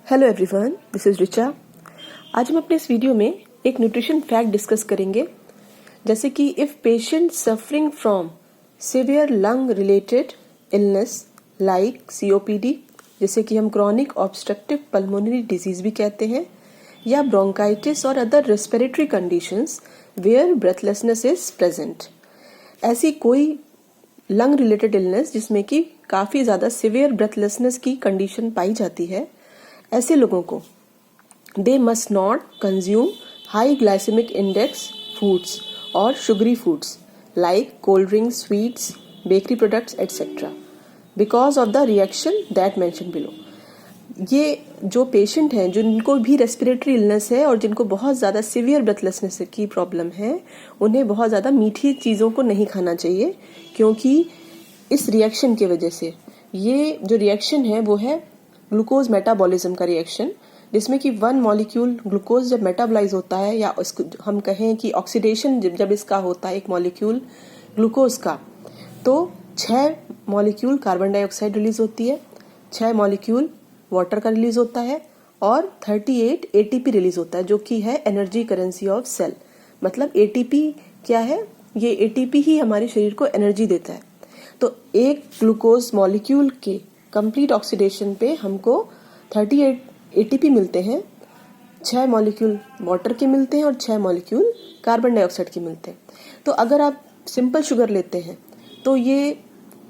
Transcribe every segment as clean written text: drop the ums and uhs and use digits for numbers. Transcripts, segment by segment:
Hello everyone, this is Richa. आज हम अपने इस वीडियो में एक न्यूट्रिशन फैक्ट डिस्कस करेंगे, जैसे कि if patient suffering from severe lung related illness like COPD, जैसे कि हम क्रॉनिक ऑब्स्ट्रक्टिव पल्मोनरी डिजीज भी कहते हैं, या ब्रोंकाइटिस और other respiratory conditions where breathlessness is present, ऐसी कोई लंग रिलेटेड इलनेस जिसमें कि काफी ज्यादा सिवियर ब्रेथलेसनेस की कंडीशन पाई जाती है, ऐसे लोगों को they must not consume high glycemic index foods और sugary foods like cold drinks, sweets, bakery products etcetera because of the reaction that mention below. ये जो पेशेंट हैं जिनको भी रेस्पिरेटरी इलनेस है और जिनको बहुत ज़्यादा सिवियर ब्रेथलेसनेस की प्रॉब्लम है, उन्हें बहुत ज़्यादा मीठी चीज़ों को नहीं खाना चाहिए, क्योंकि इस रिएक्शन की वजह से ये जो रिएक्शन है वो है ग्लूकोज मेटाबॉलिज्म का रिएक्शन, जिसमें कि वन मॉलिक्यूल ग्लूकोज जब मेटाबॉलाइज होता है, या उसको हम कहें कि ऑक्सीडेशन जब इसका होता है एक मॉलिक्यूल ग्लूकोज का, तो 6 मॉलिक्यूल कार्बन डाइऑक्साइड रिलीज होती है, 6 मॉलिक्यूल वाटर का रिलीज होता है और 38 एटीपी रिलीज होता है, जो कि है एनर्जी करेंसी ऑफ सेल। मतलब एटीपी क्या है? ये एटीपी ही हमारे शरीर को एनर्जी देता है। तो एक ग्लूकोज मॉलिक्यूल के कंप्लीट ऑक्सीडेशन पे हमको 38 एटीपी मिलते हैं, 6 मॉलिक्यूल वाटर के मिलते हैं और 6 मॉलिक्यूल कार्बन डाइऑक्साइड के मिलते हैं। तो अगर आप सिंपल शुगर लेते हैं तो ये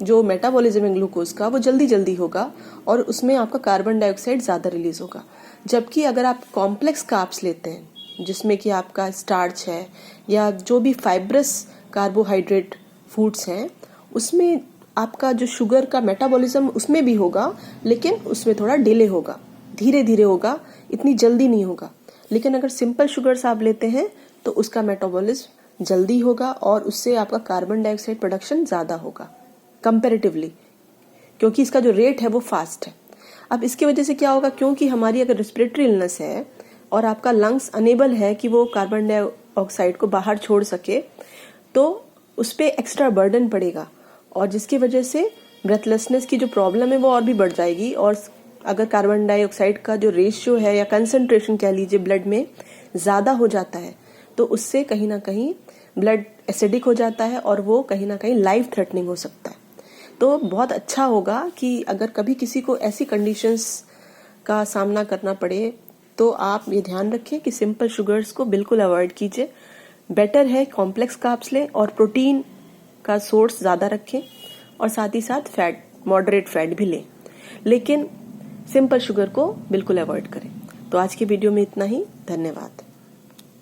जो मेटाबॉलिज्म है ग्लूकोज का वो जल्दी होगा और उसमें आपका कार्बन डाइऑक्साइड ज़्यादा रिलीज होगा। जबकि अगर आप कॉम्प्लेक्स कार्ब्स लेते हैं जिसमें कि आपका स्टार्च है या जो भी फाइब्रस कार्बोहाइड्रेट फूड्स हैं, उसमें आपका जो शुगर का मेटाबॉलिज्म उसमें भी होगा, लेकिन उसमें थोड़ा डिले होगा, धीरे होगा, इतनी जल्दी नहीं होगा। लेकिन अगर सिंपल शुगर्स आप लेते हैं तो उसका मेटाबॉलिज्म जल्दी होगा और उससे आपका कार्बन डाइऑक्साइड प्रोडक्शन ज़्यादा होगा कंपैरेटिवली, क्योंकि इसका जो रेट है वो फास्ट है। अब इसकी वजह से क्या होगा, क्योंकि हमारी अगर रेस्पिरेटरी इलनेस है और आपका लंग्स अनेबल है कि वो कार्बन डाइऑक्साइड को बाहर छोड़ सके, तो उस पर एक्स्ट्रा बर्डन पड़ेगा और जिसकी वजह से ब्रेथलेसनेस की जो प्रॉब्लम है वो और भी बढ़ जाएगी। और अगर कार्बन डाइऑक्साइड का जो रेशियो है या कंसंट्रेशन कह लीजिए ब्लड में ज़्यादा हो जाता है, तो उससे कहीं ना कहीं ब्लड एसिडिक हो जाता है और वो कहीं ना कहीं लाइफ थ्रेटनिंग हो सकता है। तो बहुत अच्छा होगा कि अगर कभी किसी को ऐसी कंडीशंस का सामना करना पड़े तो आप ये ध्यान रखें कि सिंपल शुगर्स को बिल्कुल अवॉइड कीजिए। बेटर है कॉम्प्लेक्स कार्ब्स लें और प्रोटीन का सोर्स ज़्यादा रखें और साथ ही साथ फैट, मॉडरेट फैट भी लें, लेकिन सिंपल शुगर को बिल्कुल अवॉइड करें। तो आज की वीडियो में इतना ही। धन्यवाद।